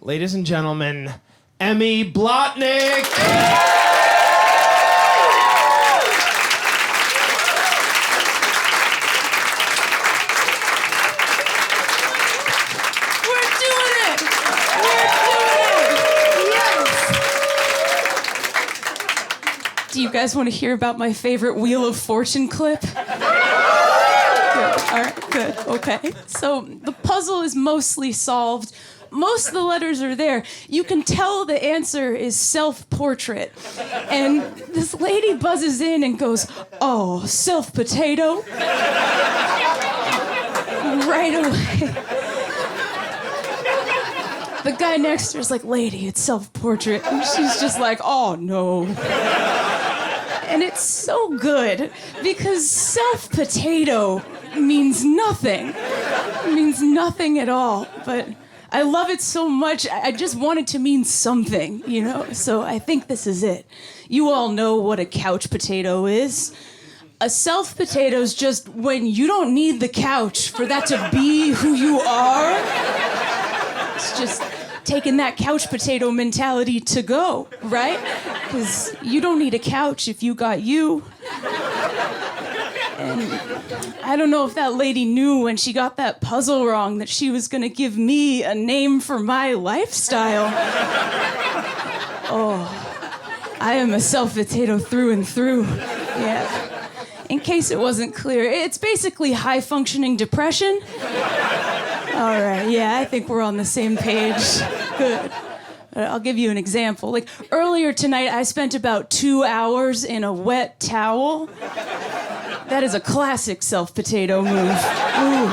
Ladies and gentlemen, Emmy Blotnick. Do you guys want to hear about my favorite Wheel of Fortune clip? Good. All right, good. Okay. So the puzzle is mostly solved. Most of the letters are there. You can tell the answer is self-portrait. And this lady buzzes in and goes, "Oh, self-potato?" Right away. The guy next to her is like, "Lady, it's self-portrait." And she's just like, "Oh, no." And it's so good because self-potato means nothing. It means nothing at all. But I love it so much, I just want it to mean something, you know? So I think this is it. You all know what a couch potato is. A self-potato is just when you don't need the couch for that to be who you are. It's just taking that couch potato mentality to go, right? Because you don't need a couch if you got you. And I don't know if that lady knew when she got that puzzle wrong that she was gonna give me a name for my lifestyle. Oh, I am a self-potato through and through. Yeah. In case it wasn't clear, it's basically high-functioning depression. All right, yeah, I think we're on the same page. Good. I'll give you an example. Like, earlier tonight, I spent about 2 hours in a wet towel. That is a classic self-potato move. Ooh.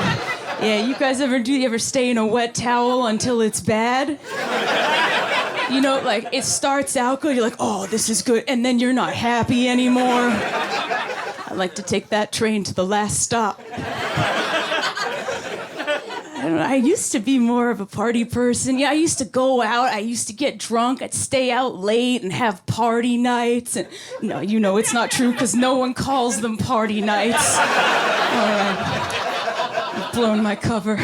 Yeah, you guys do you ever stay in a wet towel until it's bad? You know, like, it starts out good, you're like, "Oh, this is good," and then you're not happy anymore. I like to take that train to the last stop. I don't know, I used to be more of a party person. Yeah, I used to go out, I used to get drunk, I'd stay out late and have party nights. And no, you know it's not true because no one calls them party nights. All right, I've blown my cover.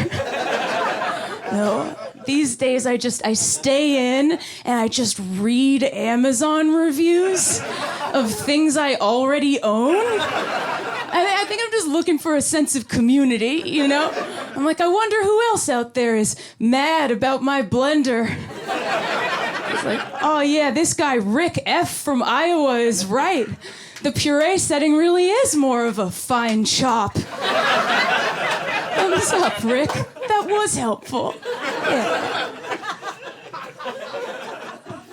No, these days I stay in and I just read Amazon reviews of things I already own. I think I'm just looking for a sense of community, you know? I'm like, I wonder who else out there is mad about my blender. It's like, oh yeah, this guy Rick F. from Iowa is right. The puree setting really is more of a fine chop. Thumbs up, Rick. That was helpful. Yeah.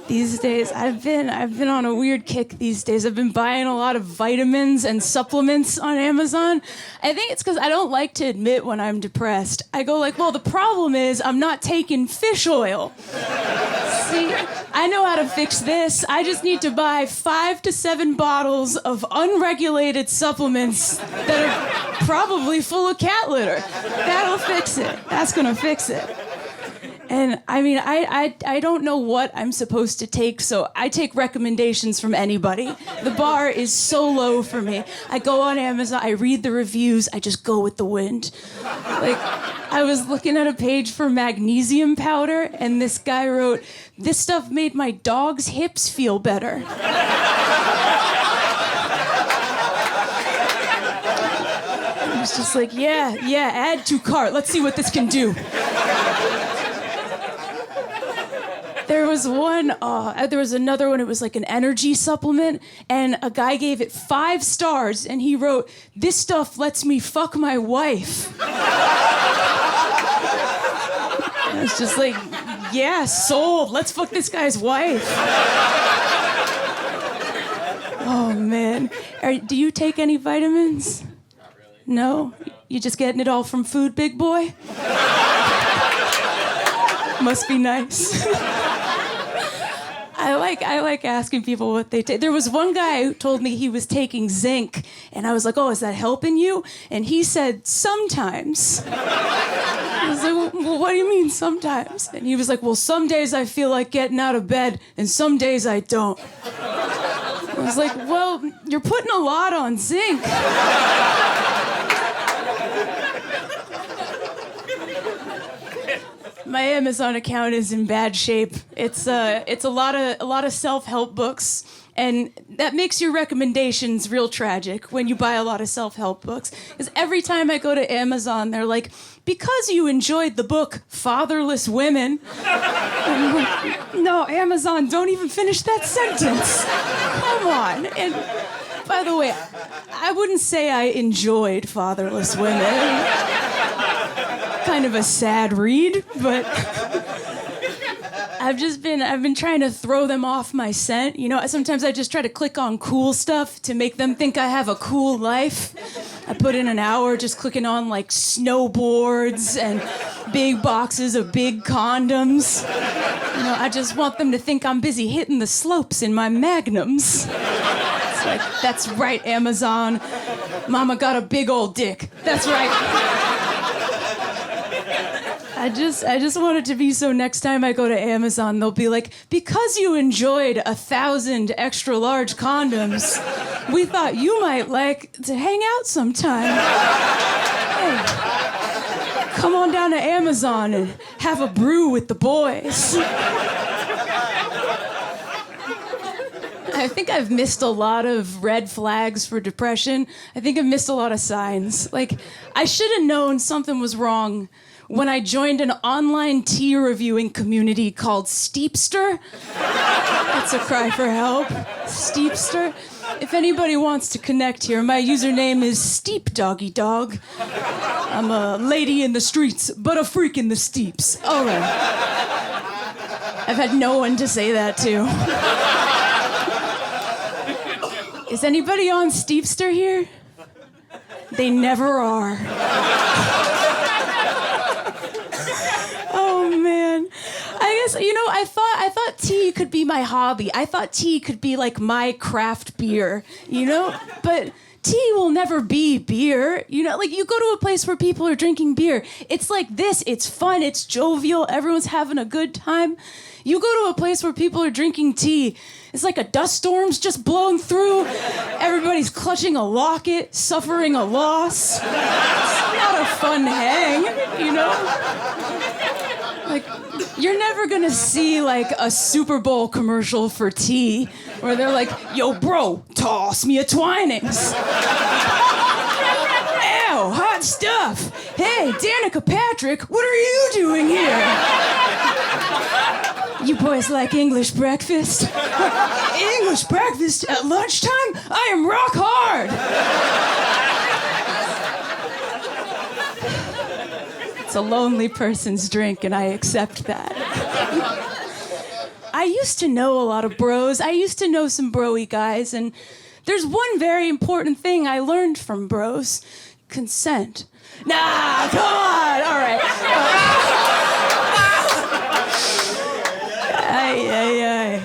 These days, I've been on a weird kick these days. I've been buying a lot of vitamins and supplements on Amazon. I think it's because I don't like to admit when I'm depressed. I go like, well, the problem is I'm not taking fish oil. See, I know how to fix this. I just need to buy 5 to 7 bottles of unregulated supplements that are probably full of cat litter. That'll fix it. That's gonna fix it. And I mean, I don't know what I'm supposed to take, so I take recommendations from anybody. The bar is so low for me. I go on Amazon, I read the reviews, I just go with the wind. Like, I was looking at a page for magnesium powder, and this guy wrote, "This stuff made my dog's hips feel better." I was just like, yeah, add to cart. Let's see what this can do. There was another one, it was like an energy supplement, and a guy gave it 5 stars, and he wrote, "This stuff lets me fuck my wife." And I was just like, yeah, sold. Let's fuck this guy's wife. Oh, man. Do you take any vitamins? Not really. No? You just getting it all from food, big boy? Must be nice. I like asking people what they take. There was one guy who told me he was taking zinc, and I was like, "Oh, is that helping you?" And he said, "Sometimes." I was like, "Well, what do you mean sometimes?" And he was like, "Well, some days I feel like getting out of bed, and some days I don't." I was like, "Well, you're putting a lot on zinc." My Amazon account is in bad shape. It's a lot of self-help books, and that makes your recommendations real tragic when you buy a lot of self-help books. Because every time I go to Amazon, they're like, because you enjoyed the book Fatherless Women. I'm like, no, Amazon, don't even finish that sentence. Come on. And by the way, I wouldn't say I enjoyed Fatherless Women. Kind of a sad read, but I've been trying to throw them off my scent. You know, sometimes I just try to click on cool stuff to make them think I have a cool life. I put in an hour just clicking on like snowboards and big boxes of big condoms. You know, I just want them to think I'm busy hitting the slopes in my magnums. It's like, that's right, Amazon. Mama got a big old dick. That's right. I just want it to be so next time I go to Amazon, they'll be like, because you enjoyed 1,000 extra large condoms, we thought you might like to hang out sometime. Hey, come on down to Amazon and have a brew with the boys. I think I've missed a lot of red flags for depression. I think I've missed a lot of signs. Like, I should have known something was wrong when I joined an online tea reviewing community called Steepster. That's a cry for help. Steepster. If anybody wants to connect here, my username is Steep Doggy Dog. I'm a lady in the streets, but a freak in the steeps. All right. I've had no one to say that to. Is anybody on Steepster here? They never are. Oh man. I guess, you know, I thought tea could be my hobby. I thought tea could be like my craft beer, you know? But tea will never be beer. You know, like you go to a place where people are drinking beer. It's like this. It's fun. It's jovial. Everyone's having a good time. You go to a place where people are drinking tea. It's like a dust storm's just blown through. Everybody's clutching a locket, suffering a loss. It's not a fun hang, you know? Like, you're never gonna see like a Super Bowl commercial for tea where they're like, yo, bro, toss me a Twinings. Ow, hot stuff. Hey, Danica Patrick, what are you doing here? You boys like English breakfast? English breakfast at lunchtime? I am rock hard. It's a lonely person's drink, and I accept that. I used to know a lot of bros. I used to know some bro-y guys, and there's one very important thing I learned from bros. Consent. Nah, come on, all right. Ay.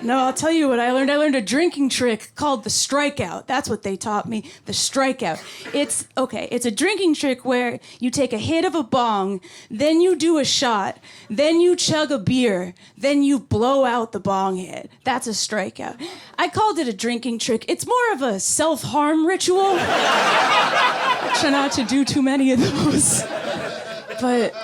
No, I'll tell you what I learned. I learned a drinking trick called the strikeout. That's what they taught me, the strikeout. It's a drinking trick where you take a hit of a bong, then you do a shot, then you chug a beer, then you blow out the bong hit. That's a strikeout. I called it a drinking trick. It's more of a self-harm ritual. I try not to do too many of those. But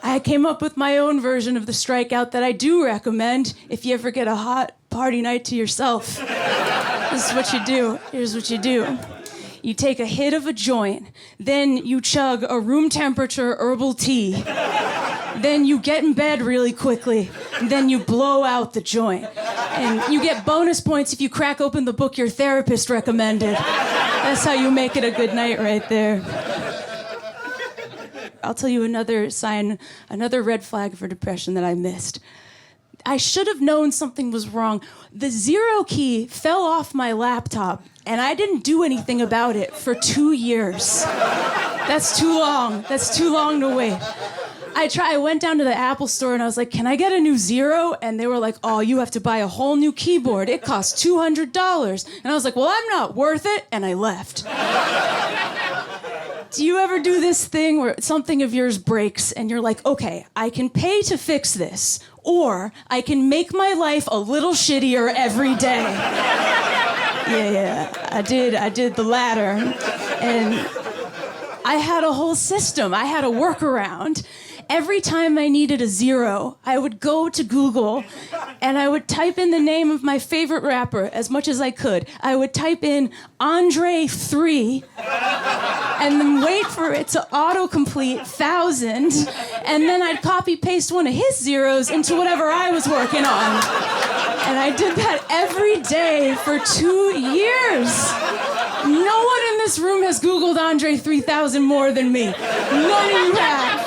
I came up with my own version of the strikeout that I do recommend if you ever get a hot party night to yourself. This is what you do. Here's what you do. You take a hit of a joint, then you chug a room temperature herbal tea, then you get in bed really quickly, and then you blow out the joint. And you get bonus points if you crack open the book your therapist recommended. That's how you make it a good night right there. I'll tell you another sign, another red flag for depression that I missed. I should have known something was wrong. The zero key fell off my laptop, and I didn't do anything about it for 2 years. That's too long. That's too long to wait. I went down to the Apple store, and I was like, can I get a new zero? And they were like, oh, you have to buy a whole new keyboard. It costs $200. And I was like, well, I'm not worth it, and I left. Do you ever do this thing where something of yours breaks and you're like, okay, I can pay to fix this, or I can make my life a little shittier every day? Yeah, I did the latter. And I had a whole system. I had a workaround. Every time I needed a zero, I would go to Google and I would type in the name of my favorite rapper as much as I could. I would type in Andre 3 and then wait for it to autocomplete 1,000, and then I'd copy paste one of his zeros into whatever I was working on. And I did that every day for 2 years. No one in this room has Googled Andre 3000 more than me. None of you have.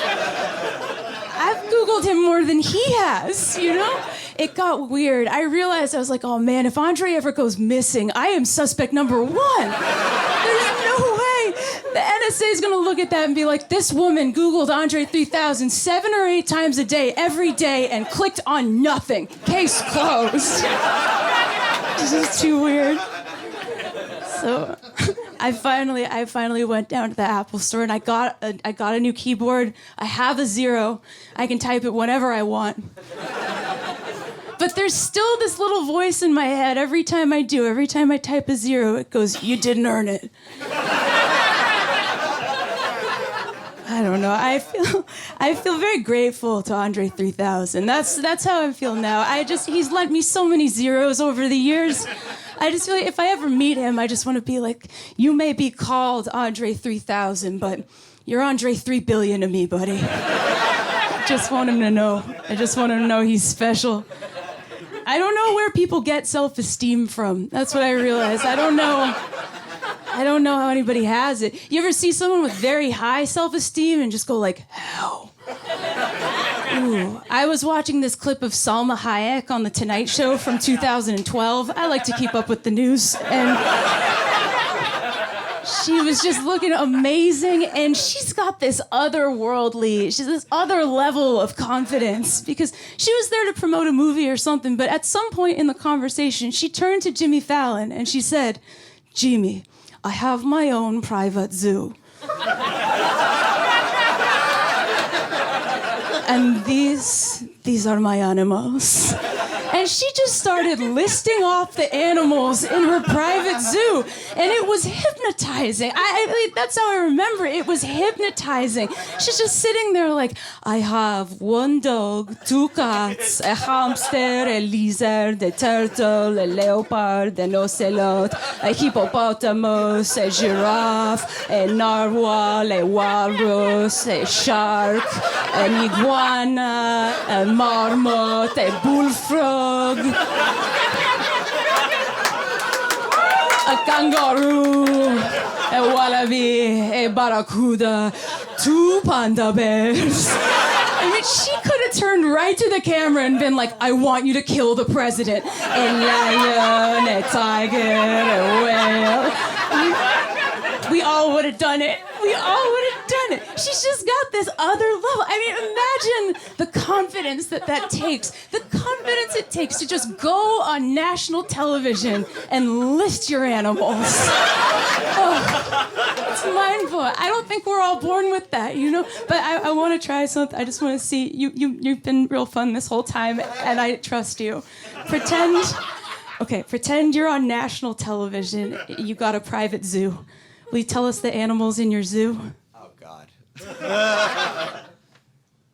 I've Googled him more than he has, you know? It got weird. I realized, I was like, oh man, if Andre ever goes missing, I am suspect number one. There's no way. The NSA is gonna look at that and be like, this woman Googled Andre 3000 7 or 8 times a day, every day, and clicked on nothing. Case closed. This is too weird. So I finally went down to the Apple store and I got a new keyboard. I have a zero. I can type it whenever I want. But there's still this little voice in my head every time I type a zero, it goes, you didn't earn it. I don't know. I feel very grateful to Andre 3000. That's how I feel now. He's lent me so many zeros over the years. I just feel like if I ever meet him, I just want to be like, you may be called Andre 3000, but you're Andre 3 billion to me, buddy. I just want him to know. I just want him to know he's special. I don't know where people get self-esteem from. That's what I realized. I don't know how anybody has it. You ever see someone with very high self-esteem and just go like, how? Ooh. I was watching this clip of Salma Hayek on The Tonight Show from 2012. I like to keep up with the news. And she was just looking amazing, and she's got this other level of confidence because she was there to promote a movie or something, but at some point in the conversation, she turned to Jimmy Fallon and she said, Jimmy, I have my own private zoo. And these are my animals. And she just started listing off the animals in her private zoo. And it was hypnotizing. That's how I remember it. It was hypnotizing. She's just sitting there like, I have 1 dog, 2 cats, a hamster, a lizard, a turtle, a leopard, an ocelot, a hippopotamus, a giraffe, a narwhal, a walrus, a shark, an iguana, a marmot, a bullfrog, a kangaroo, a wallaby, a barracuda, 2 panda bears. I mean, she could have turned right to the camera and been like, I want you to kill the president. A lion, a tiger, a whale. We all would have done it. We all would have done it. She's just got this other level. I mean, imagine the confidence that takes. The confidence it takes to just go on national television and list your animals. Oh, it's mind-blowing. I don't think we're all born with that, you know? But I want to try something. I just want to see. You've been real fun this whole time, and I trust you. Pretend you're on national television. You got a private zoo. Will you tell us the animals in your zoo? Oh, God.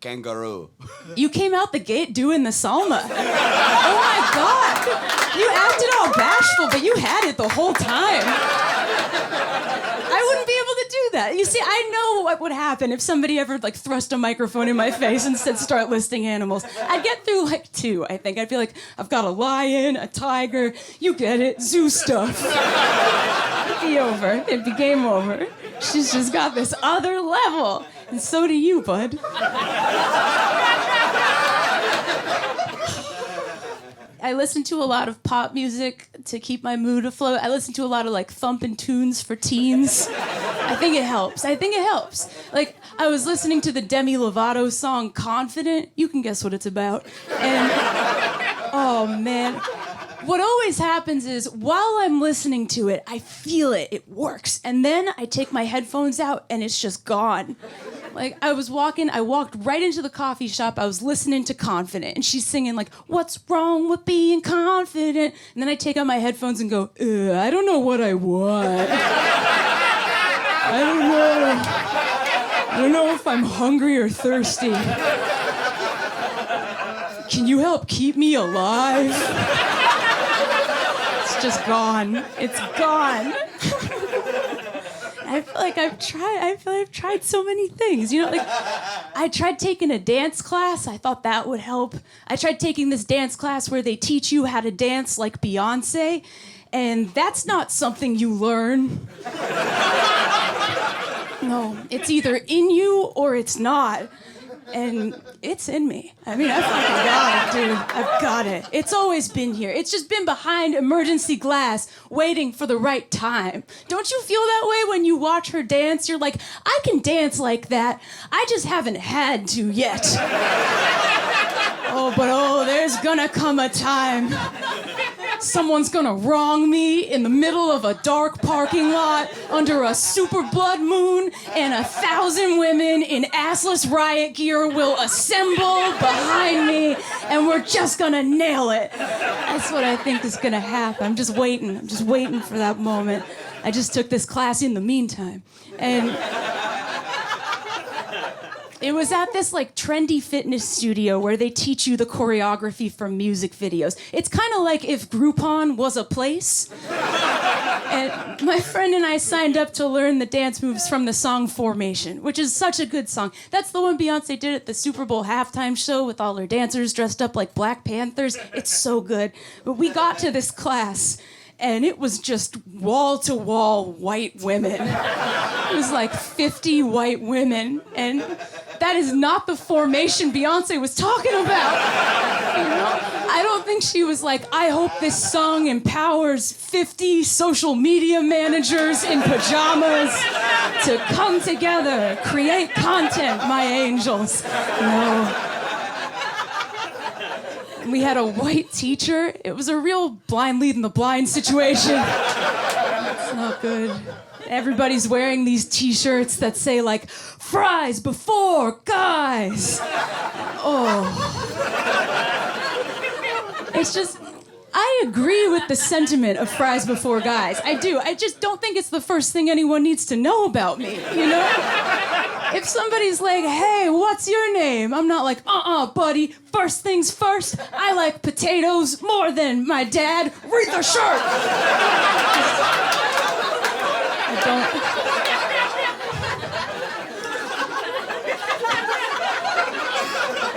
Kangaroo. You came out the gate doing the Salma. Oh, my God. You acted all bashful, but you had it the whole time. I wouldn't be able to do that. You see, I know what would happen if somebody ever, thrust a microphone in my face and said, start listing animals. I'd get through, 2, I think. I'd be like, I've got a lion, a tiger, you get it, zoo stuff. It'd be over. It'd be game over. She's just got this other level. And so do you, bud. I listen to a lot of pop music to keep my mood afloat. I listen to a lot of thumping tunes for teens. I think it helps. I was listening to the Demi Lovato song Confident. You can guess what it's about. And oh man. What always happens is while I'm listening to it, I feel it. It works. And then I take my headphones out and it's just gone. I walked right into the coffee shop. I was listening to Confident. And she's singing what's wrong with being confident? And then I take out my headphones and go, I don't know what I want. I don't know if I'm hungry or thirsty. Can you help keep me alive? It's just gone. It's gone. I feel like I've tried so many things. You know, like I tried taking a dance class. I thought that would help. I tried taking this dance class where they teach you how to dance like Beyoncé, and that's not something you learn. No, it's either in you or it's not. And it's in me. I mean, I fucking got it, dude. I've got it. It's always been here. It's just been behind emergency glass, waiting for the right time. Don't you feel that way when you watch her dance? You're like, I can dance like that. I just haven't had to yet. Oh, there's gonna come a time. Someone's gonna wrong me in the middle of a dark parking lot under a super blood moon, and 1,000 women in assless riot gear will assemble behind me, and we're just gonna nail it. That's what I think is gonna happen. I'm just waiting for that moment. I just took this class in the meantime, and it was at this like trendy fitness studio where they teach you the choreography from music videos. It's kind of like if Groupon was a place. And my friend and I signed up to learn the dance moves from the song Formation, which is such a good song. That's the one Beyoncé did at the Super Bowl halftime show with all her dancers dressed up like Black Panthers. It's so good. But we got to this class, and it was just wall-to-wall white women. It was like 50 white women, and that is not the formation Beyoncé was talking about. You know? I don't think she was like, I hope this song empowers 50 social media managers in pajamas to come together, create content, my angels. No. We had a white teacher. It was a real blind leading the blind situation. It's not good. Everybody's wearing these t-shirts that say like, fries before guys. Oh. It's just, I agree with the sentiment of fries before guys. I do. I just don't think it's the first thing anyone needs to know about me, you know? If somebody's like, hey, what's your name? I'm not like, buddy, first things first, I like potatoes more than my dad. Read the shirt. I don't.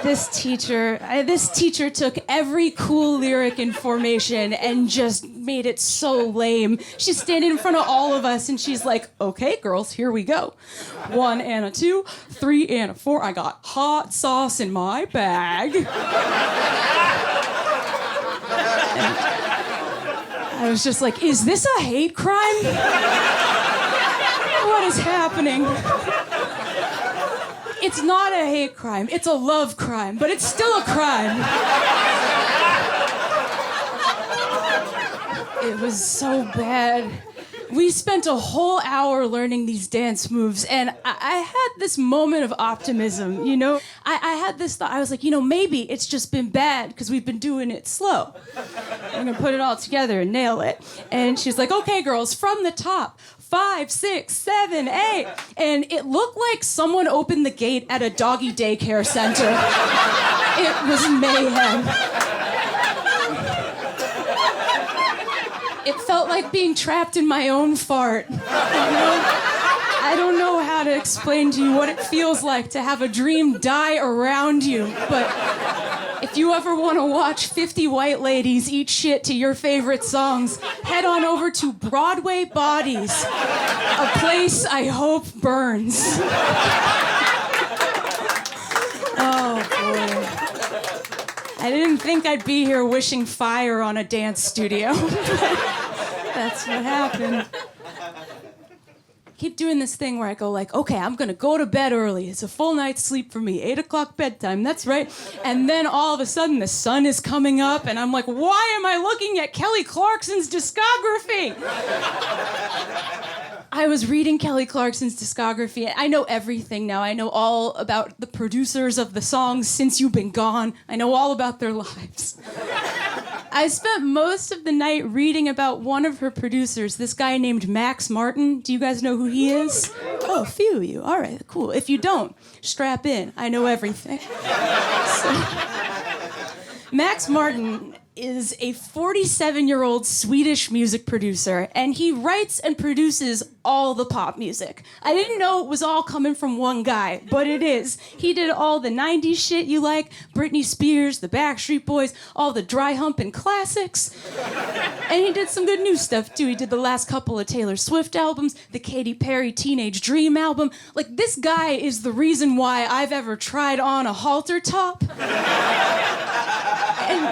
This teacher took every cool lyric in Formation and just made it so lame. She's standing in front of all of us and she's like, okay, girls, here we go. 1 and a 2, 3 and a 4. I got hot sauce in my bag. And I was just like, is this a hate crime? What is happening? It's not a hate crime. It's a love crime, but it's still a crime. It was so bad. We spent a whole hour learning these dance moves, and I had this moment of optimism, you know? I had this thought. I was like, you know, maybe it's just been bad because we've been doing it slow. I'm gonna put it all together and nail it. And she's like, okay, girls, from the top. 5, 6, 7, 8. And it looked like someone opened the gate at a doggy daycare center. It was mayhem. It felt like being trapped in my own fart. You know? I don't know how to explain to you what it feels like to have a dream die around you, but if you ever want to watch 50 white ladies eat shit to your favorite songs, head on over to Broadway Bodies, a place I hope burns. Oh, boy. I didn't think I'd be here wishing fire on a dance studio. That's what happened. Keep doing this thing where I go like, okay, I'm gonna go to bed early. It's a full night's sleep for me. 8 o'clock bedtime, that's right. And then all of a sudden the sun is coming up and I'm like, why am I looking at Kelly Clarkson's discography? I was reading Kelly Clarkson's discography. I know everything now. I know all about the producers of the songs Since You've Been Gone. I know all about their lives. I spent most of the night reading about one of her producers, this guy named Max Martin. Do you guys know who he is? Oh, a few of you. All right, cool. If you don't, strap in. I know everything. Max Martin is a 47-year-old Swedish music producer, and he writes and produces all the pop music. I didn't know it was all coming from one guy, but it is. He did all the 90s shit you like, Britney Spears, the Backstreet Boys, all the dry humping classics. And he did some good new stuff, too. He did the last couple of Taylor Swift albums, the Katy Perry Teenage Dream album. Like, this guy is the reason why I've ever tried on a halter top. And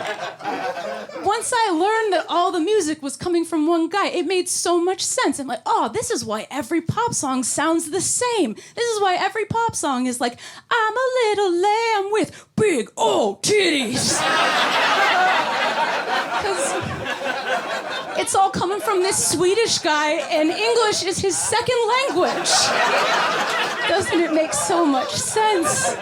once I learned that all the music was coming from one guy, it made so much sense. I'm like, oh, this is why every pop song sounds the same. This is why every pop song is like, I'm a little lamb with big old titties. Because it's all coming from this Swedish guy, and English is his second language. Doesn't it make so much sense?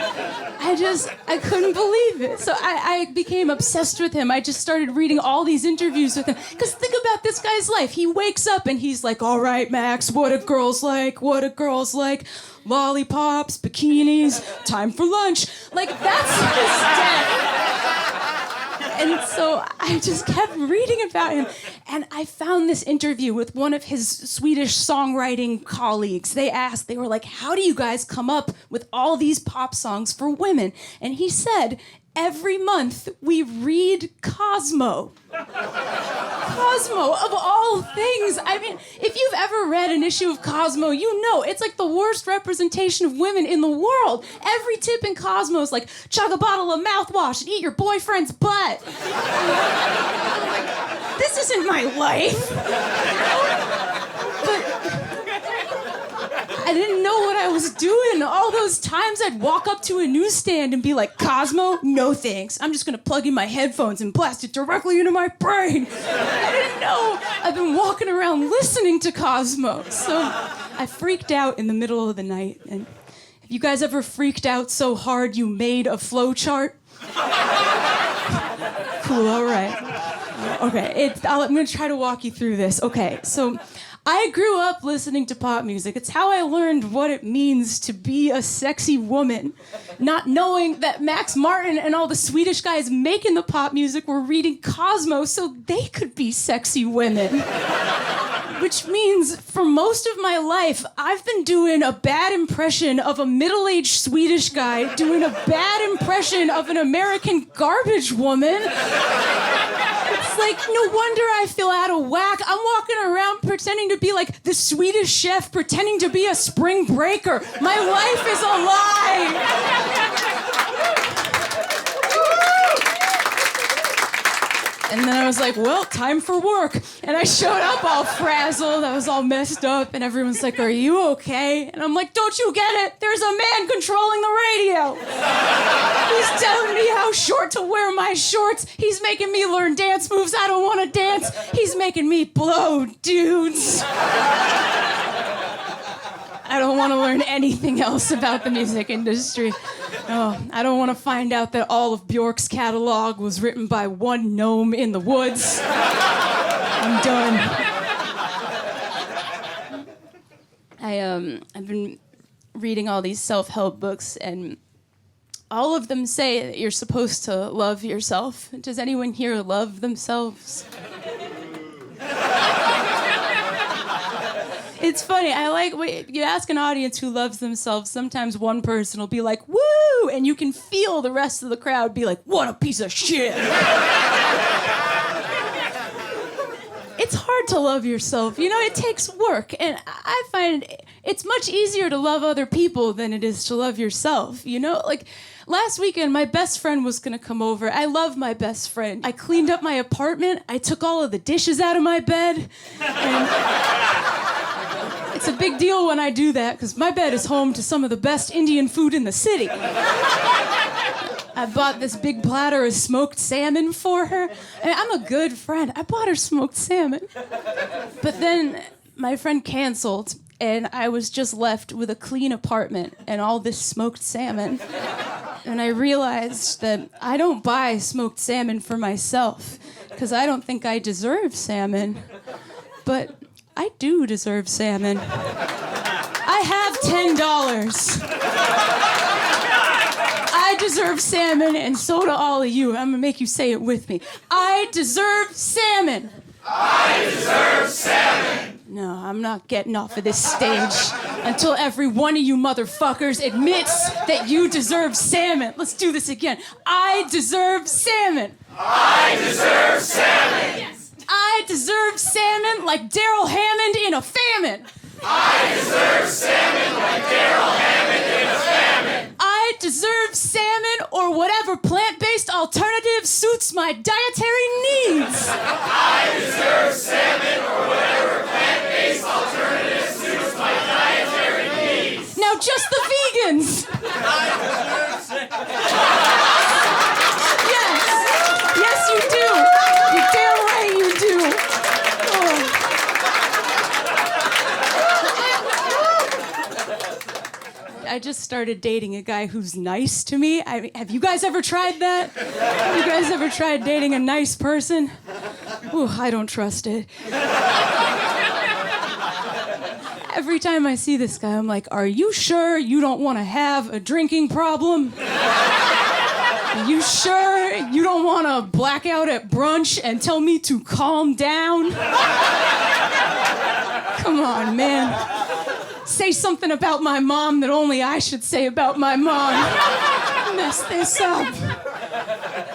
I couldn't believe it. So I became obsessed with him. I just started reading all these interviews with him. Because think about this guy's life. He wakes up and he's like, all right, Max, what do girls like? What do girls like? Lollipops, bikinis, time for lunch. Like, that's his day. And so I just kept reading about him. And I found this interview with one of his Swedish songwriting colleagues. They were like, how do you guys come up with all these pop songs for women? And he said, every month we read Cosmo. Cosmo, of all things. I mean, if you've ever read an issue of Cosmo, you know it's like the worst representation of women in the world. Every tip in Cosmo is like, chug a bottle of mouthwash and eat your boyfriend's butt. This isn't my life. But I didn't know what I was doing. All those times I'd walk up to a newsstand and be like, Cosmo, no thanks. I'm just gonna plug in my headphones and blast it directly into my brain. I didn't know. I've been walking around listening to Cosmo. So I freaked out in the middle of the night. And have you guys ever freaked out so hard you made a flow chart? Cool, all right. Okay, I'm gonna try to walk you through this. Okay, so I grew up listening to pop music. It's how I learned what it means to be a sexy woman, not knowing that Max Martin and all the Swedish guys making the pop music were reading Cosmo so they could be sexy women. Which means for most of my life, I've been doing a bad impression of a middle-aged Swedish guy doing a bad impression of an American garbage woman. It's like, no wonder I feel out of whack. I'm walking around pretending to be like the Swedish chef, pretending to be a spring breaker. My life is a lie. And then I was like, well, time for work. And I showed up all frazzled. I was all messed up. And everyone's like, are you okay? And I'm like, don't you get it? There's a man controlling the radio. He's telling me how short to wear my shorts. He's making me learn dance moves I don't want to dance. He's making me blow dudes. I don't want to learn anything else about the music industry. No, I don't want to find out that all of Bjork's catalog was written by one gnome in the woods. I'm done. I've been reading all these self-help books, and all of them say that you're supposed to love yourself. Does anyone here love themselves? It's funny, you ask an audience who loves themselves, sometimes one person will be like, woo, and you can feel the rest of the crowd be like, what a piece of shit. It's hard to love yourself, you know, it takes work, and I find it's much easier to love other people than it is to love yourself, you know? Like, last weekend, my best friend was gonna come over. I love my best friend. I cleaned up my apartment, I took all of the dishes out of my bed, and it's a big deal when I do that, because my bed is home to some of the best Indian food in the city. I bought this big platter of smoked salmon for her. And I'm a good friend. I bought her smoked salmon. But then my friend canceled, and I was just left with a clean apartment and all this smoked salmon. And I realized that I don't buy smoked salmon for myself because I don't think I deserve salmon. But I do deserve salmon. I have $10. I deserve salmon, and so do all of you. I'm gonna make you say it with me. I deserve salmon. I deserve salmon. No, I'm not getting off of this stage until every one of you motherfuckers admits that you deserve salmon. Let's do this again. I deserve salmon. I deserve salmon. Yes. I deserve salmon like Daryl Hammond in a famine. I deserve salmon like Daryl Hammond in a famine. I deserve salmon or whatever plant-based alternative suits my dietary needs. I deserve salmon or whatever plant-based alternative suits my dietary needs. Now just the vegans. I deserve salmon. Yes. Yes, you do. You're damn right you do. Oh. I just started dating a guy who's nice to me. Have you guys ever tried that? Have you guys ever tried dating a nice person? Ooh, I don't trust it. Every time I see this guy, I'm like, are you sure you don't want to have a drinking problem? Are you sure you don't want to black out at brunch and tell me to calm down? Come on, man. Say something about my mom that only I should say about my mom. Mess this up.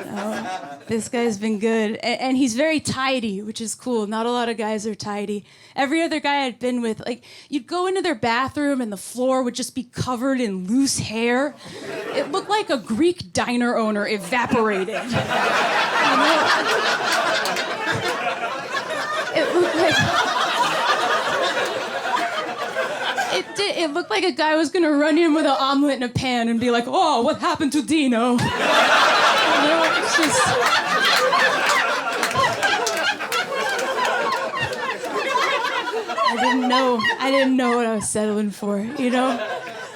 No, this guy's been good. And he's very tidy, which is cool. Not a lot of guys are tidy. Every other guy I'd been with, like, you'd go into their bathroom and the floor would just be covered in loose hair. It looked like a Greek diner owner evaporated. You know? It looked like... It looked like a guy was gonna run in with an omelet in a pan and be like, oh, what happened to Dino? You know, it's just... I didn't know what I was settling for, you know?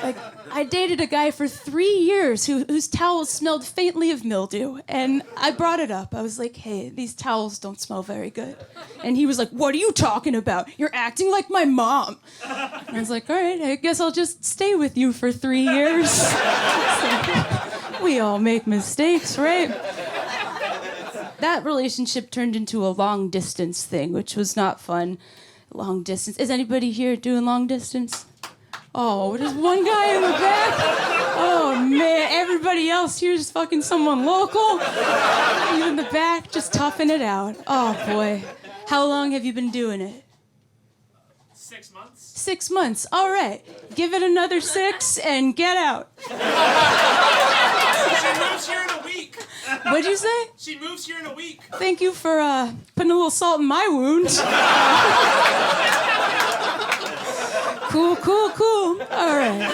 Like, I dated a guy for 3 years whose towels smelled faintly of mildew, and I brought it up. I was like, hey, these towels don't smell very good. And he was like, what are you talking about? You're acting like my mom. And I was like, all right, I guess I'll just stay with you for 3 years. So, we all make mistakes, right? That relationship turned into a long distance thing, which was not fun. Long distance. Is anybody here doing long distance? Oh, there's one guy in the back? Oh, man. Everybody else here is fucking someone local? You in the back, just toughing it out. Oh, boy. How long have you been doing it? 6 months. 6 months. All right. Give it another 6 and get out. She moves here in a week. What'd you say? She moves here in a week. Thank you for putting a little salt in my wound. Cool. All right.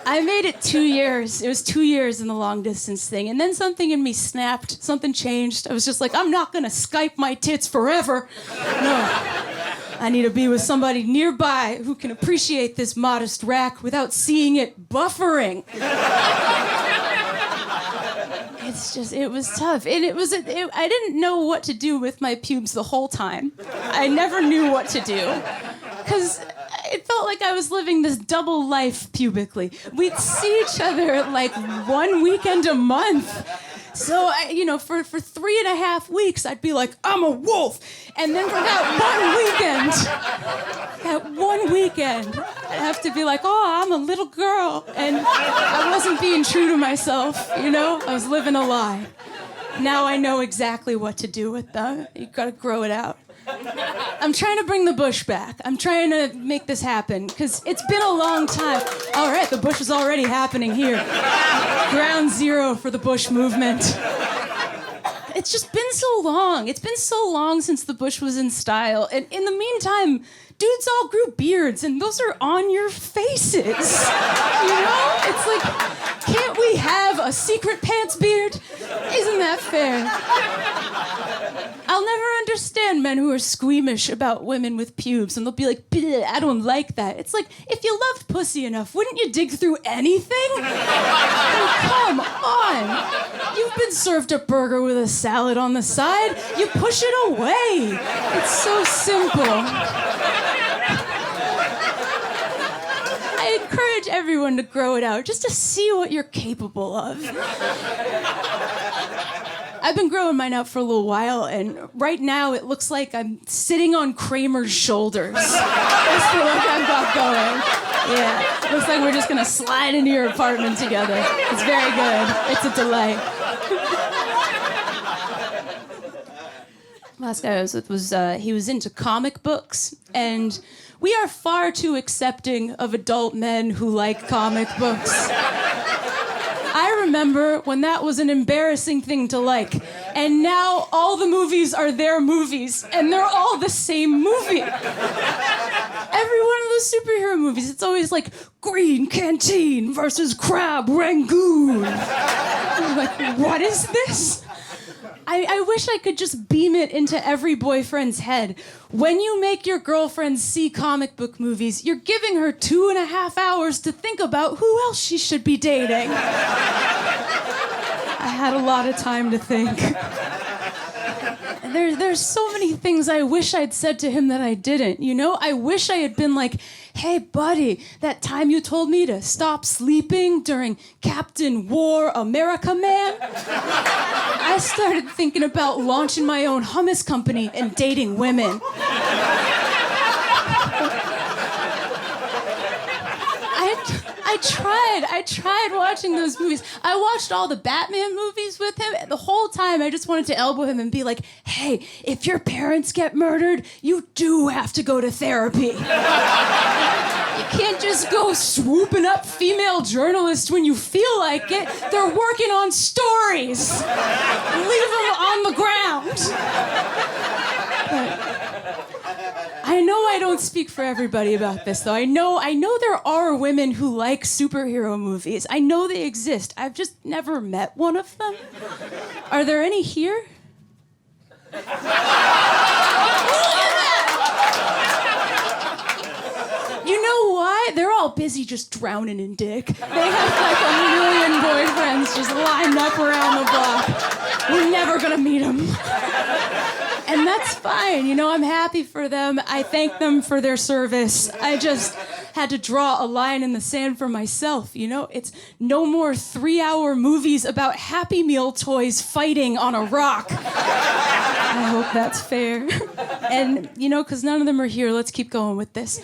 I made it 2 years. It was 2 years in the long distance thing. And then something in me snapped. Something changed. I was just like, I'm not going to Skype my tits forever. No. I need to be with somebody nearby who can appreciate this modest rack without seeing it buffering. It was tough. And I didn't know what to do with my pubes the whole time. I never knew what to do. Because it felt like I was living this double life pubically. We'd see each other like one weekend a month. So, for 3.5 weeks, I'd be like, I'm a wolf. And then for that one weekend, I'd have to be like, oh, I'm a little girl. And I wasn't being true to myself, I was living a lie. Now I know exactly what to do with them. You gotta grow it out. I'm trying to bring the bush back. I'm trying to make this happen, because it's been a long time. All right, the bush is already happening here. Ground zero for the bush movement. It's just been so long. It's been so long since the bush was in style. And in the meantime, dudes all grew beards, and those are on your faces. It's like, can't we have a secret pants beard? Isn't that fair? I'll never understand men who are squeamish about women with pubes, and they'll be like, I don't like that. It's like, if you loved pussy enough, wouldn't you dig through anything? Oh, come on. You've been served a burger with a salad on the side. You push it away. It's so simple. I encourage everyone to grow it out, just to see what you're capable of. I've been growing mine out for a little while, and right now it looks like I'm sitting on Kramer's shoulders. That's the look I've got going. Yeah, looks like we're just gonna slide into your apartment together. It's very good. It's a delight. Last guy I was with he was into comic books, and we are far too accepting of adult men who like comic books. I remember when that was an embarrassing thing to like, and now all the movies are their movies, and they're all the same movie. Every one of those superhero movies, it's always like Green Canteen versus Crab Rangoon. I'm like, what is this? I wish I could just beam it into every boyfriend's head. When you make your girlfriend see comic book movies, you're giving her 2.5 hours to think about who else she should be dating. I had a lot of time to think. There's so many things I wish I'd said to him that I didn't, you know? I wish I had been like, hey, buddy, that time you told me to stop sleeping during Captain War America Man? I started thinking about launching my own hummus company and dating women. I tried watching those movies. I watched all the Batman movies with him, and the whole time I just wanted to elbow him and be like, hey, if your parents get murdered, you do have to go to therapy. You can't just go swooping up female journalists when you feel like it. They're working on stories. Leave them on the ground. I know I don't speak for everybody about this, though. I know there are women who like superhero movies. I know they exist. I've just never met one of them. Are there any here? You know why? They're all busy just drowning in dick. They have like 1 million boyfriends just lined up around the block. We're never gonna meet them. And that's fine, you know, I'm happy for them. I thank them for their service. I just had to draw a line in the sand for myself, you know? It's no more 3-hour movies about Happy Meal toys fighting on a rock. I hope that's fair. And, you know, because none of them are here, let's keep going with this.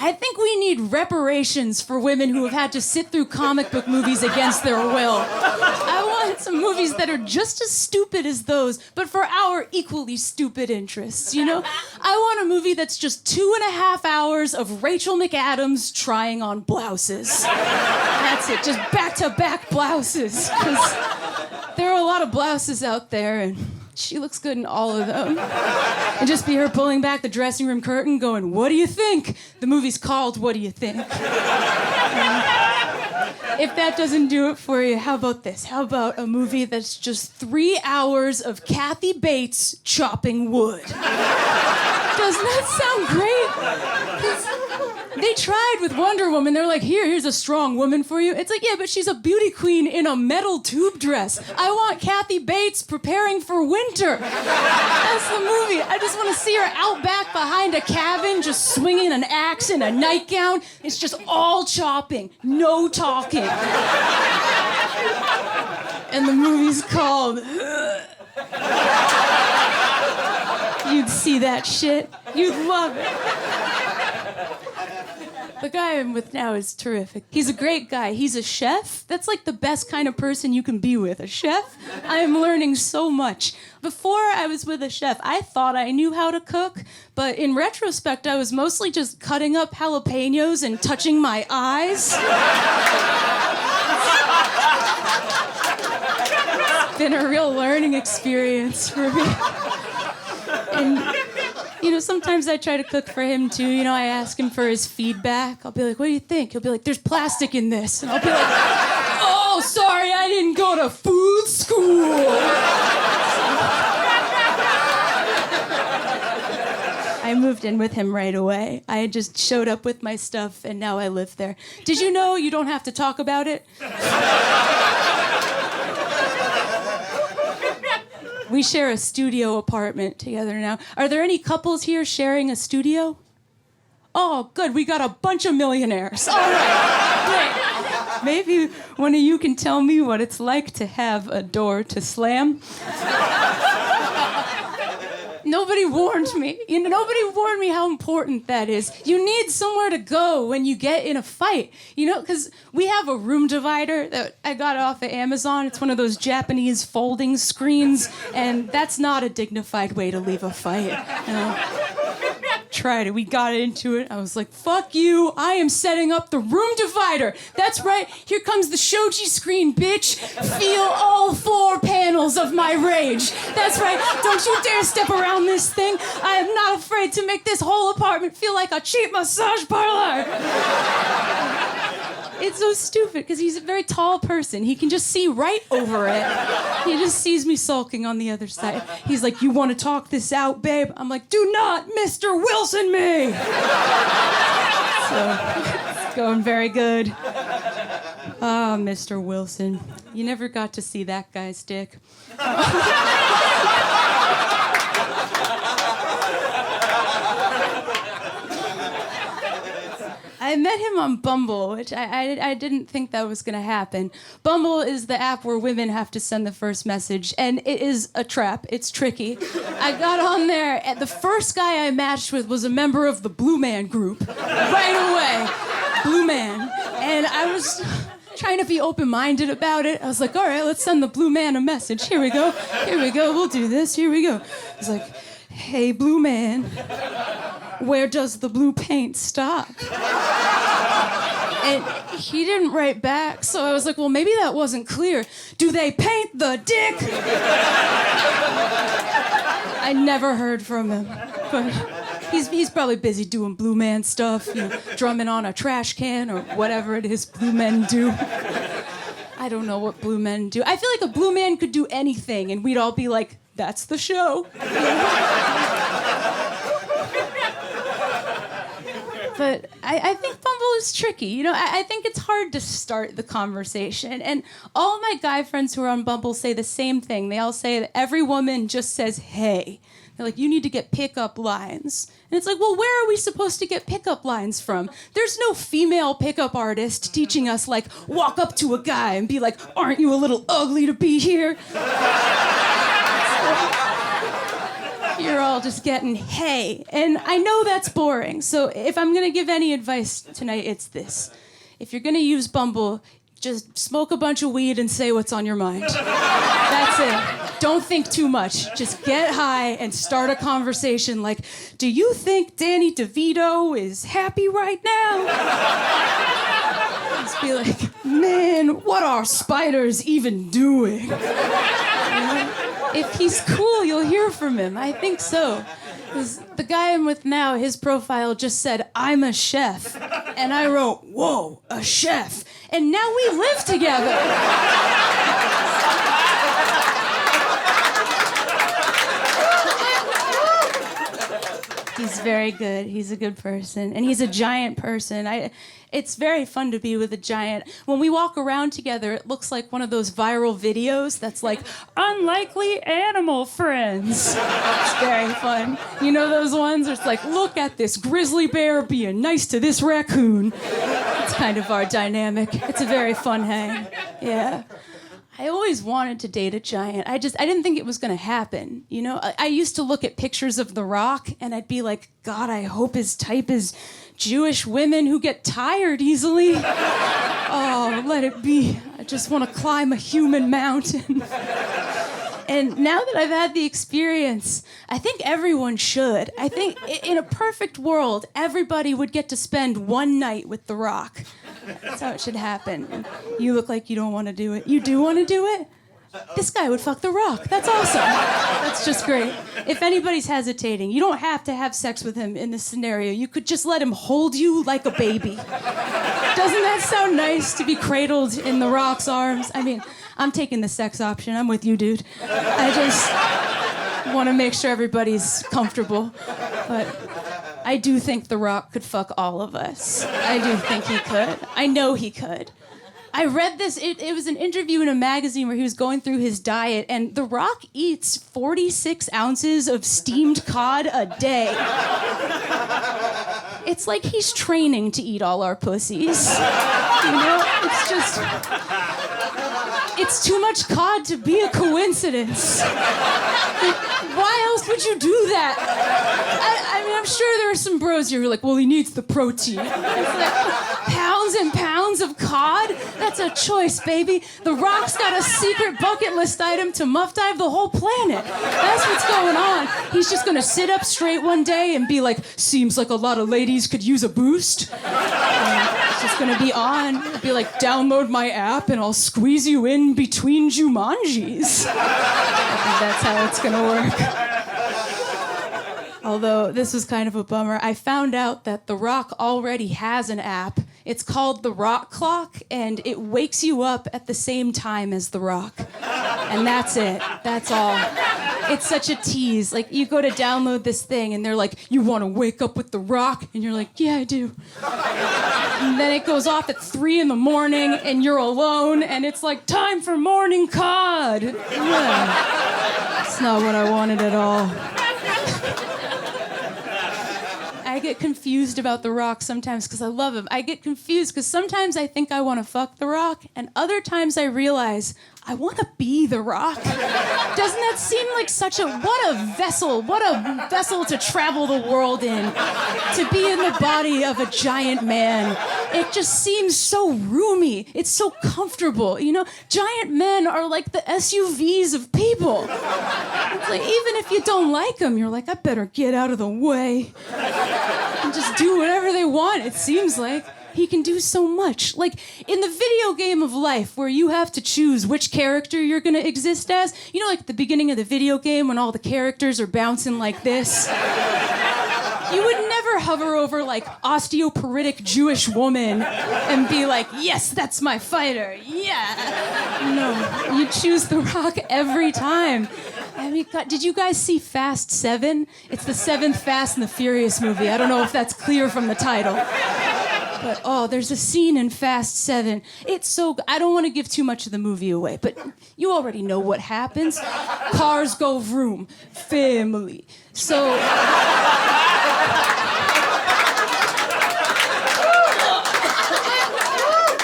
I think we need reparations for women who have had to sit through comic book movies against their will. I want some movies that are just as stupid as those, but for our equally stupid interests, you know? I want a movie that's just 2.5 hours of Rachel McAdams trying on blouses. That's it, just back-to-back blouses. Because there are a lot of blouses out there, and she looks good in all of them. And just be her pulling back the dressing room curtain going, what do you think? The movie's called What Do You Think? If that doesn't do it for you, how about this? How about a movie that's just 3 hours of Kathy Bates chopping wood? Doesn't that sound great? They tried with Wonder Woman. They're like, here's a strong woman for you. It's like, yeah, but she's a beauty queen in a metal tube dress. I want Kathy Bates preparing for winter. That's the movie. I just want to see her out back behind a cabin, just swinging an axe in a nightgown. It's just all chopping, no talking. And the movie's called... You'd see that shit. You'd love it. The guy I'm with now is terrific. He's a great guy. He's a chef. That's like the best kind of person you can be with, a chef. I'm learning so much. Before I was with a chef, I thought I knew how to cook, but in retrospect, I was mostly just cutting up jalapenos and touching my eyes. It's been a real learning experience for me. And you know, sometimes I try to cook for him too. You know, I ask him for his feedback. I'll be like, what do you think? He'll be like, there's plastic in this. And I'll be like, oh, sorry, I didn't go to food school. moved in with him right away. I just showed up with my stuff, and now I live there. Did you know you don't have to talk about it? We share a studio apartment together now. Are there any couples here sharing a studio? Oh, good. We got a bunch of millionaires. All right. Great. Maybe one of you can tell me what it's like to have a door to slam. Nobody warned me. Nobody warned me how important that is. You need somewhere to go when you get in a fight. Because we have a room divider that I got off of Amazon. It's one of those Japanese folding screens, and that's not a dignified way to leave a fight. Tried it. We got into it. I was like, fuck you. I am setting up the room divider. That's right. Here comes the shoji screen, bitch. Feel all 4 panels of my rage. That's right. Don't you dare step around this thing. I am not afraid to make this whole apartment feel like a cheap massage parlor. It's so stupid because he's a very tall person. He can just see right over it. He just sees me sulking on the other side. He's like, you want to talk this out, babe? I'm like, do not Mr. Wilson me. So it's going very good. Ah, Mr. Wilson. You never got to see that guy's dick. I met him on Bumble, which I didn't think that was going to happen. Bumble is the app where women have to send the first message, and it is a trap. It's tricky. I got on there, and the first guy I matched with was a member of the Blue Man group. Right away. Blue Man. And I was trying to be open-minded about it. I was like, all right, let's send the Blue Man a message. Here we go. We'll do this. Here we go. He's like, hey, Blue Man. Where does the blue paint stop? And he didn't write back, so I was like, well, maybe that wasn't clear. Do they paint the dick? I never heard from him, but he's probably busy doing Blue Man stuff, drumming on a trash can or whatever it is Blue Men do. I don't know what Blue Men do. I feel like a Blue Man could do anything, and we'd all be like, that's the show. But I think Bumble is tricky. I think it's hard to start the conversation. And all my guy friends who are on Bumble say the same thing. They all say that every woman just says, hey. They're like, you need to get pickup lines. And it's like, well, where are we supposed to get pickup lines from? There's no female pickup artist teaching us, like, walk up to a guy and be like, aren't you a little ugly to be here? You're all just getting hey. And I know that's boring. So if I'm going to give any advice tonight, it's this. If you're going to use Bumble, just smoke a bunch of weed and say what's on your mind. That's it. Don't think too much. Just get high and start a conversation like, do you think Danny DeVito is happy right now? Just be like, man, what are spiders even doing? If he's cool, you'll hear from him. I think so. 'Cause the guy I'm with now, his profile just said, I'm a chef. And I wrote, whoa, a chef. And now we live together. He's very good. He's a good person. And he's a giant person. It's very fun to be with a giant. When we walk around together, it looks like one of those viral videos that's like, unlikely animal friends. It's very fun. You know those ones where it's like, look at this grizzly bear being nice to this raccoon. It's kind of our dynamic. It's a very fun hang. Yeah. I always wanted to date a giant. I didn't think it was going to happen. I used to look at pictures of The Rock, and I'd be like, God, I hope his type is Jewish women who get tired easily. Oh, let it be. I just want to climb a human mountain. And now that I've had the experience, I think everyone should. I think in a perfect world, everybody would get to spend one night with The Rock. That's how it should happen. And you look like you don't want to do it. You do want to do it? This guy would fuck The Rock. That's awesome. That's just great. If anybody's hesitating, you don't have to have sex with him in this scenario. You could just let him hold you like a baby. Doesn't that sound nice to be cradled in The Rock's arms? I mean, I'm taking the sex option. I'm with you, dude. I just want to make sure everybody's comfortable. But I do think The Rock could fuck all of us. I do think he could. I know he could. I read this, it was an interview in a magazine where he was going through his diet, and The Rock eats 46 ounces of steamed cod a day. It's like he's training to eat all our pussies. You know, it's too much cod to be a coincidence. Why else would you do that? I mean, I'm sure there are some bros here who are like, well, he needs the protein. It's like, pounds and pounds of cod? That's a choice, baby. The Rock's got a secret bucket list item to muff dive the whole planet. That's what's going on. He's just gonna sit up straight one day and be like, seems like a lot of ladies could use a boost. It's just gonna be on. It'll be like, download my app and I'll squeeze you in between Jumanjis. I think that's how it's gonna work. Although this was kind of a bummer, I found out that The Rock already has an app. It's called The Rock Clock, and it wakes you up at the same time as The Rock. And that's it. That's all. It's such a tease. Like, you go to download this thing, and they're like, you want to wake up with The Rock? And you're like, yeah, I do. And then it goes off at 3 in the morning, and you're alone, and it's like, time for morning cod. Yeah. It's not what I wanted at all. I get confused about The Rock sometimes because I love him. I get confused because sometimes I think I want to fuck The Rock, and other times I realize I want to be The Rock. Doesn't that seem like what a vessel to travel the world in, to be in the body of a giant man. It just seems so roomy. It's so comfortable, you know? Giant men are like the SUVs of people. It's like, even if you don't like them, you're like, I better get out of the way and just do whatever they want, it seems like. He can do so much. Like, in the video game of life, where you have to choose which character you're gonna exist as, you know, like at the beginning of the video game when all the characters are bouncing like this? You would never hover over, like, osteoporotic Jewish woman and be like, yes, that's my fighter, yeah. No, you choose The Rock every time. I mean, God, did you guys see Fast 7? It's the 7th Fast and the Furious movie. I don't know if that's clear from the title. But, oh, there's a scene in Fast 7. It's so... I don't want to give too much of the movie away, but you already know what happens. Cars go vroom. Family. So...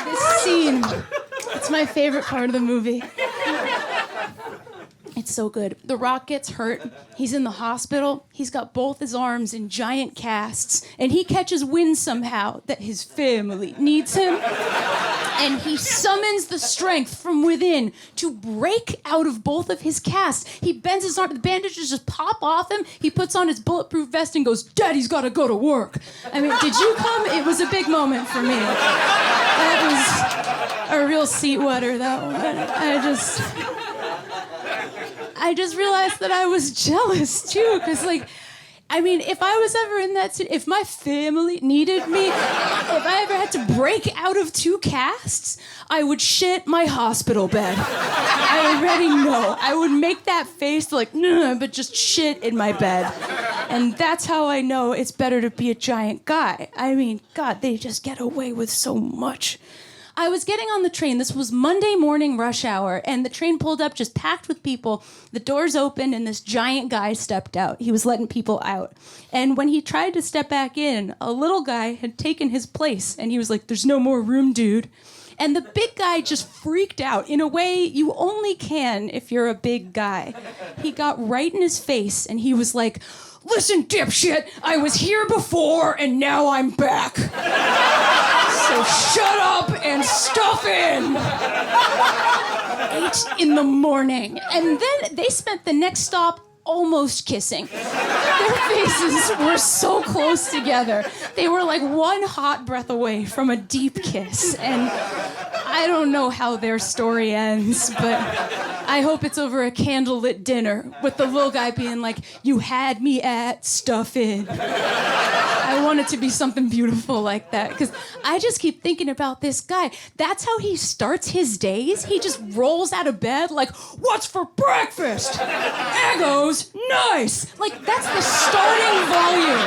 this scene, it's my favorite part of the movie. It's so good. The Rock gets hurt. He's in the hospital. He's got both his arms in giant casts. And he catches wind somehow that his family needs him. And he summons the strength from within to break out of both of his casts. He bends his arm. The bandages just pop off him. He puts on his bulletproof vest and goes, Daddy's got to go to work. I mean, did you come? It was a big moment for me. That was a real seat wetter, that one. I just realized that I was jealous, too, because, like, I mean, if I was ever in that if my family needed me, if I ever had to break out of 2 casts, I would shit my hospital bed. I already know. I would make that face like, nah, but just shit in my bed. And that's how I know it's better to be a giant guy. I mean, God, they just get away with so much. I was getting on the train. This was Monday morning rush hour, and the train pulled up just packed with people. The doors opened, and this giant guy stepped out. He was letting people out. And when he tried to step back in, a little guy had taken his place, and he was like, there's no more room, dude. And the big guy just freaked out in a way you only can if you're a big guy. He got right in his face, and he was like, listen, dipshit, I was here before, and now I'm back. So shut up and stuff in. 8 in the morning. And then they spent the next stop almost kissing. Their faces were so close together. They were like one hot breath away from a deep kiss. And I don't know how their story ends, but I hope it's over a candlelit dinner with the little guy being like, you had me at stuff in. I want it to be something beautiful like that, because I just keep thinking about this guy. That's how he starts his days. He just rolls out of bed like, what's for breakfast? Eggos, nice. Like, that's the starting volume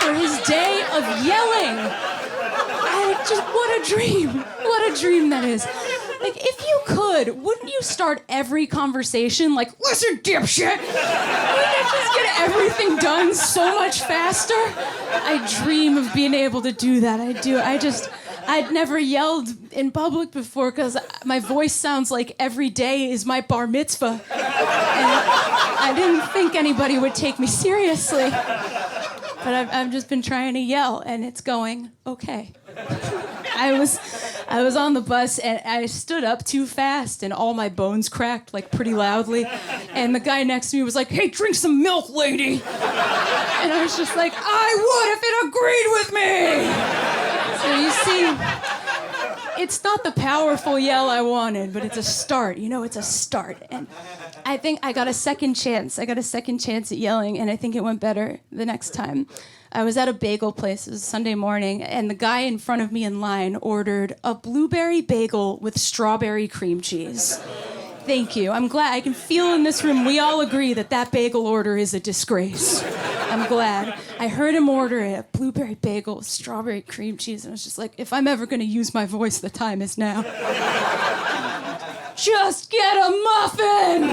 for his day of yelling. What a dream. What a dream that is. Like, if you could, wouldn't you start every conversation like, listen, dipshit? Wouldn't you just get everything done so much faster? I dream of being able to do that. I do. I'd never yelled in public before because my voice sounds like every day is my bar mitzvah. And I didn't think anybody would take me seriously. But I've just been trying to yell, and it's going okay. I was on the bus, and I stood up too fast, and all my bones cracked, like, pretty loudly. And the guy next to me was like, hey, drink some milk, lady. And I was just like, I would if it agreed with me. So you see, it's not the powerful yell I wanted, but it's a start. You know, it's a start. And I think I got a second chance. I got a second chance at yelling, and I think it went better the next time. I was at a bagel place. It was Sunday morning, and the guy in front of me in line ordered a blueberry bagel with strawberry cream cheese. Thank you. I'm glad. I can feel in this room we all agree that bagel order is a disgrace. I'm glad. I heard him order it, a blueberry bagel with strawberry cream cheese, and I was just like, if I'm ever going to use my voice, the time is now. Just get a muffin!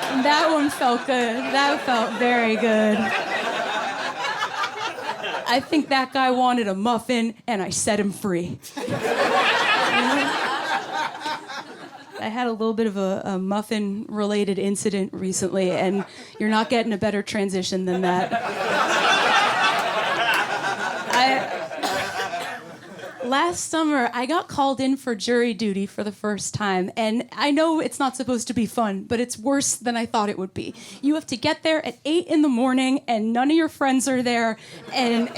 And that one felt good. That felt very good. I think that guy wanted a muffin, and I set him free. I had a little bit of a muffin-related incident recently, and you're not getting a better transition than that. Last summer, I got called in for jury duty for the first time, and I know it's not supposed to be fun, but it's worse than I thought it would be. You have to get there at 8 in the morning, and none of your friends are there, and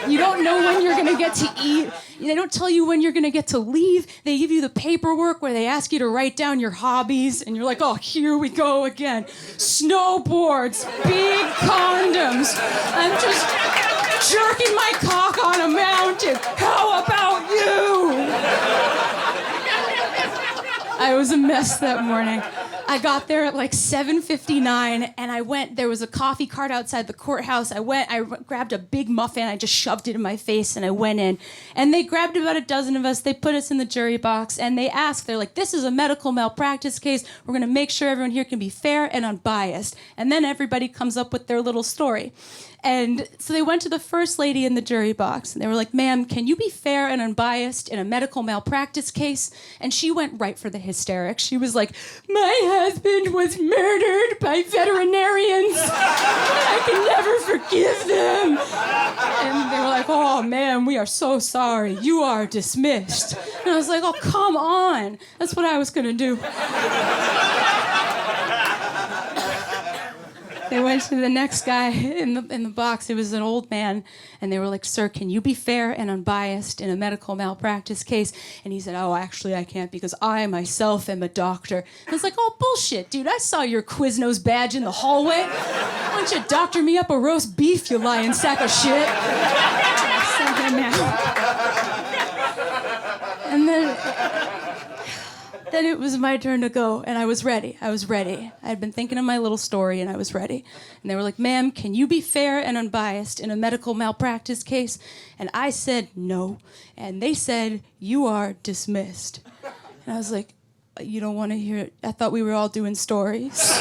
you don't know when you're going to get to eat. They don't tell you when you're going to get to leave. They give you the paperwork where they ask you to write down your hobbies, and you're like, oh, here we go again. Snowboards, big condoms. I'm just jerking my cock on a mountain. How about you? I was a mess that morning. I got there at like 7:59, and there was a coffee cart outside the courthouse. I grabbed a big muffin, I just shoved it in my face, and I went in. And they grabbed about a dozen of us, they put us in the jury box, and they asked, they're like, this is a medical malpractice case. We're gonna make sure everyone here can be fair and unbiased. And then everybody comes up with their little story. And so they went to the first lady in the jury box, and they were like, ma'am, can you be fair and unbiased in a medical malpractice case? And she went right for the hysterics. She was like, my husband was murdered by veterinarians. I can never forgive them. And they were like, oh, ma'am, we are so sorry. You are dismissed. And I was like, oh, come on. That's what I was going to do. They went to the next guy in the box. It was an old man, and they were like, sir, can you be fair and unbiased in a medical malpractice case? And he said, oh, actually, I can't because I myself am a doctor. And I was like, oh, bullshit, dude. I saw your Quiznos badge in the hallway. Why don't you doctor me up a roast beef, you lying sack of shit? I sent him out. And then it was my turn to go, and I was ready. I had been thinking of my little story, and I was ready. And they were like, ma'am, can you be fair and unbiased in a medical malpractice case? And I said no. And they said, you are dismissed. And I was like, you don't want to hear it? I thought we were all doing stories.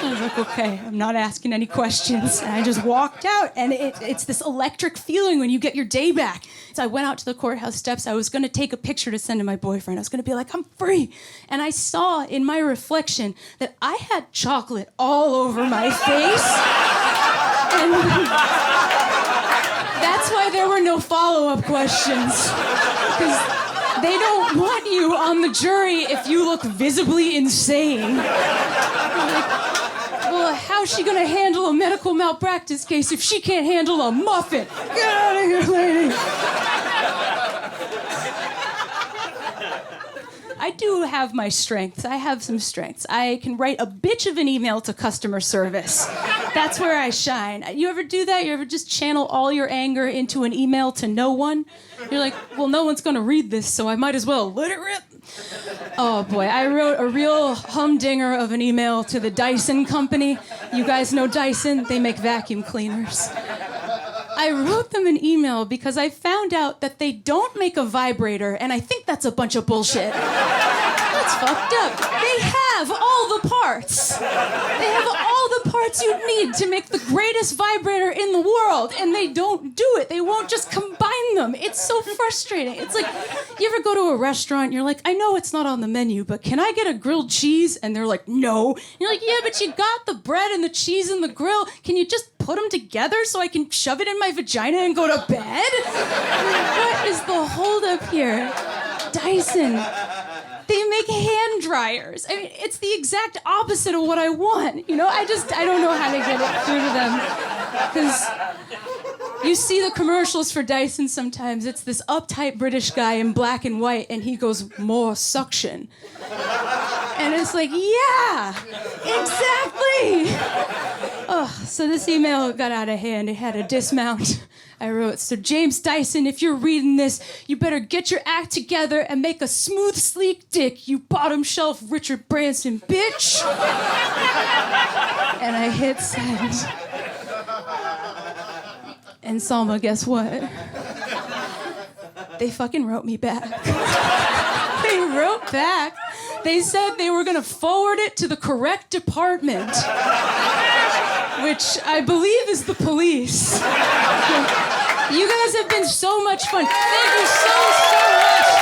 I was like, okay, I'm not asking any questions. And I just walked out, and it's this electric feeling when you get your day back. So I went out to the courthouse steps. I was going to take a picture to send to my boyfriend. I was going to be like, I'm free. And I saw in my reflection that I had chocolate all over my face. And that's why there were no follow-up questions. Because they don't want you on the jury if you look visibly insane. Well, how's she gonna handle a medical malpractice case if she can't handle a muffin? Get out of here, lady. I do have my strengths. I have some strengths. I can write a bitch of an email to customer service. That's where I shine. You ever do that? You ever just channel all your anger into an email to no one? You're like, well, no one's gonna read this, so I might as well let it rip. Oh boy, I wrote a real humdinger of an email to the Dyson company. You guys know Dyson? They make vacuum cleaners. I wrote them an email because I found out that they don't make a vibrator, and I think that's a bunch of bullshit. That's fucked up. They have all the parts. They have all the parts you need to make the greatest vibrator in the world, and they don't do it. They won't just combine them. It's so frustrating. It's like, you ever go to a restaurant, you're like, I know it's not on the menu, but can I get a grilled cheese? And they're like, no. And you're like, yeah, but you got the bread and the cheese and the grill. Can you just put them together so I can shove it in my vagina and go to bed? What is the holdup here? Dyson. They make hand dryers. I mean, it's the exact opposite of what I want. You know, I don't know how to get it through to them. Because you see the commercials for Dyson sometimes. It's this uptight British guy in black and white, and he goes, more suction. And it's like, yeah, exactly. Oh, so this email got out of hand. It had a dismount. I wrote, so James Dyson, if you're reading this, you better get your act together and make a smooth, sleek dick, you bottom shelf Richard Branson bitch. And I hit send. And Salma, guess what? They fucking wrote me back. They wrote back. They said they were gonna forward it to the correct department, which I believe is the police. You guys have been so much fun. Thank you so much.